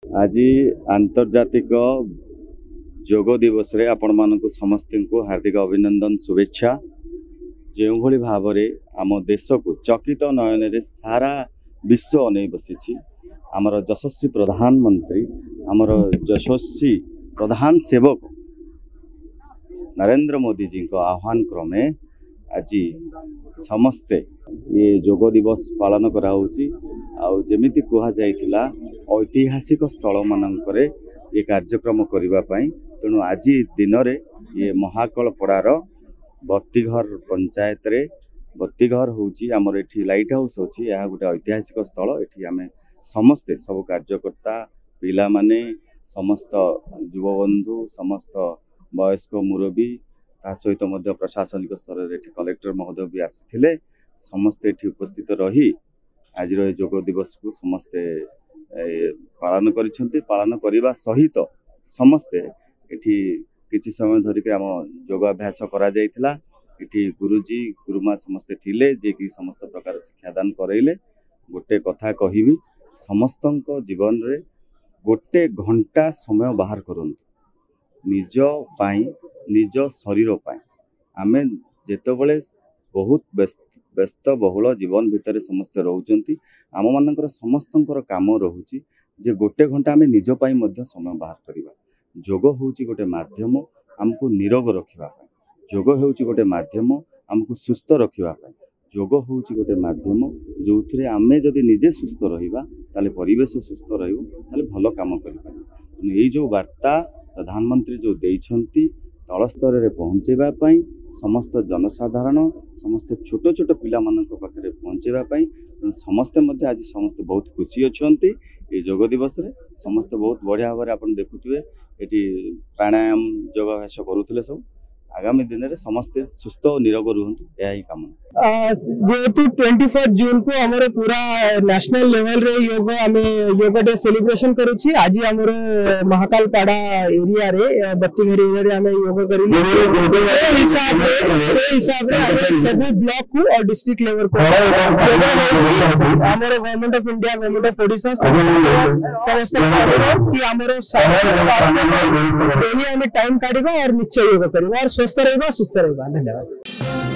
आज आंतर्जातिक योग दिवस रे आपण मानकु समस्त को हार्दिक अभिनंदन शुभेच्छा। जो भली भाव रे आम देश को चकित नयन रे सारा विश्व अनै बसी आमर यशस्वी प्रधानमंत्री आमर यशस्वी प्रधान सेवक नरेंद्र मोदी जी को आह्वान क्रमे आज समस्ते ये योग दिवस पालन कराउची आउ जेमिति कुहा जाइथिला ऐतिहासिक स्थल मानकरे ये कार्यक्रम करिबा पई। तेणु आज दिन रे ये महाकलपड़ार बत्तीघर पंचायत रे बत्तीघर होची आमर एठी लाइट हाउस होची। यह गोटे ऐतिहासिक स्थल। एठी आमे समस्ते सब कार्यकर्ता पिला माने समस्त युवबंधु समस्त वयस्क मुरबी ता सहित मध्य प्रशासनिक स्तर रे कलेक्टर महोदय भी आसिथिले। समस्ते एठी उपस्थित रही आज योग दिवस को समस्ते पालन करिसेंती। पालन करिबा सहित समस्ते एठी किछि समय धरिक आम योगाभ्यास करा जायतिला। एठी गुरुजी गुरुमा समस्ते थिले जे कि समस्त प्रकार शिक्षादान करैले। गोटे कथा कहिबी समस्तंक जीवन रे गोटे घंटा समय बाहर करंतु निज पाई निज शरीर पाई। आमे जेतेबेले बहुत व्यस्त बहुल जीवन भितर समस्ते रोचंती आम मानकर समस्तंकर काम रहुची जे गोटे घंटा आमे निज पाई मध्य समय बाहर करिबा। योग होउची गोटे माध्यम हमको निरोग रखिबा पाई। योग होउची गोटे माध्यम हमको सुस्थ रखिबा पाई। योग होउची गोटे माध्यम जोथिरे आमे जदि निजे सुस्थ रहिबा ताले परिवेश सुस्थ रहिबो ताले भलो काम करि पाई। एई जो वार्ता प्रधानमंत्री जो देइछंती तल स्तर रे पहुंचेबा पाई समस्त जनसाधारण समस्त छोट छोट पिला मानक पाखरे पहुंचेबा पाई। समस्ते मध्य आज समस्त बहुत खुशी अछंती। ए योग दिवस रे समस्त बहुत बढ़िया भाव आपण देखुथिबे एटी प्राणायाम योगाभ्यास करूथिले। सब आगामी दिन रे समस्ते सुस्थ और निरोग रहंतु यही कामना। जेहेतु 21 जून को हमर पूरा नेशनल लेवल रे योग आमे योग डे सेलिब्रेशन करूची। आज हमर महाकालपाड़ा एरिया रे बत्तीघर एरिया रे आमे योग करिले। से हिसाब रे आमे सब ब्लॉक को और डिस्ट्रिक्ट लेवल को हमर government of India government of Odisha समस्त कि हमर स्वास्थ्य डेली आमे टाइम काढिबा और निश्चय योग करिबा और स्वस्थ रहबा सुस्थ रहबा। धन्यवाद।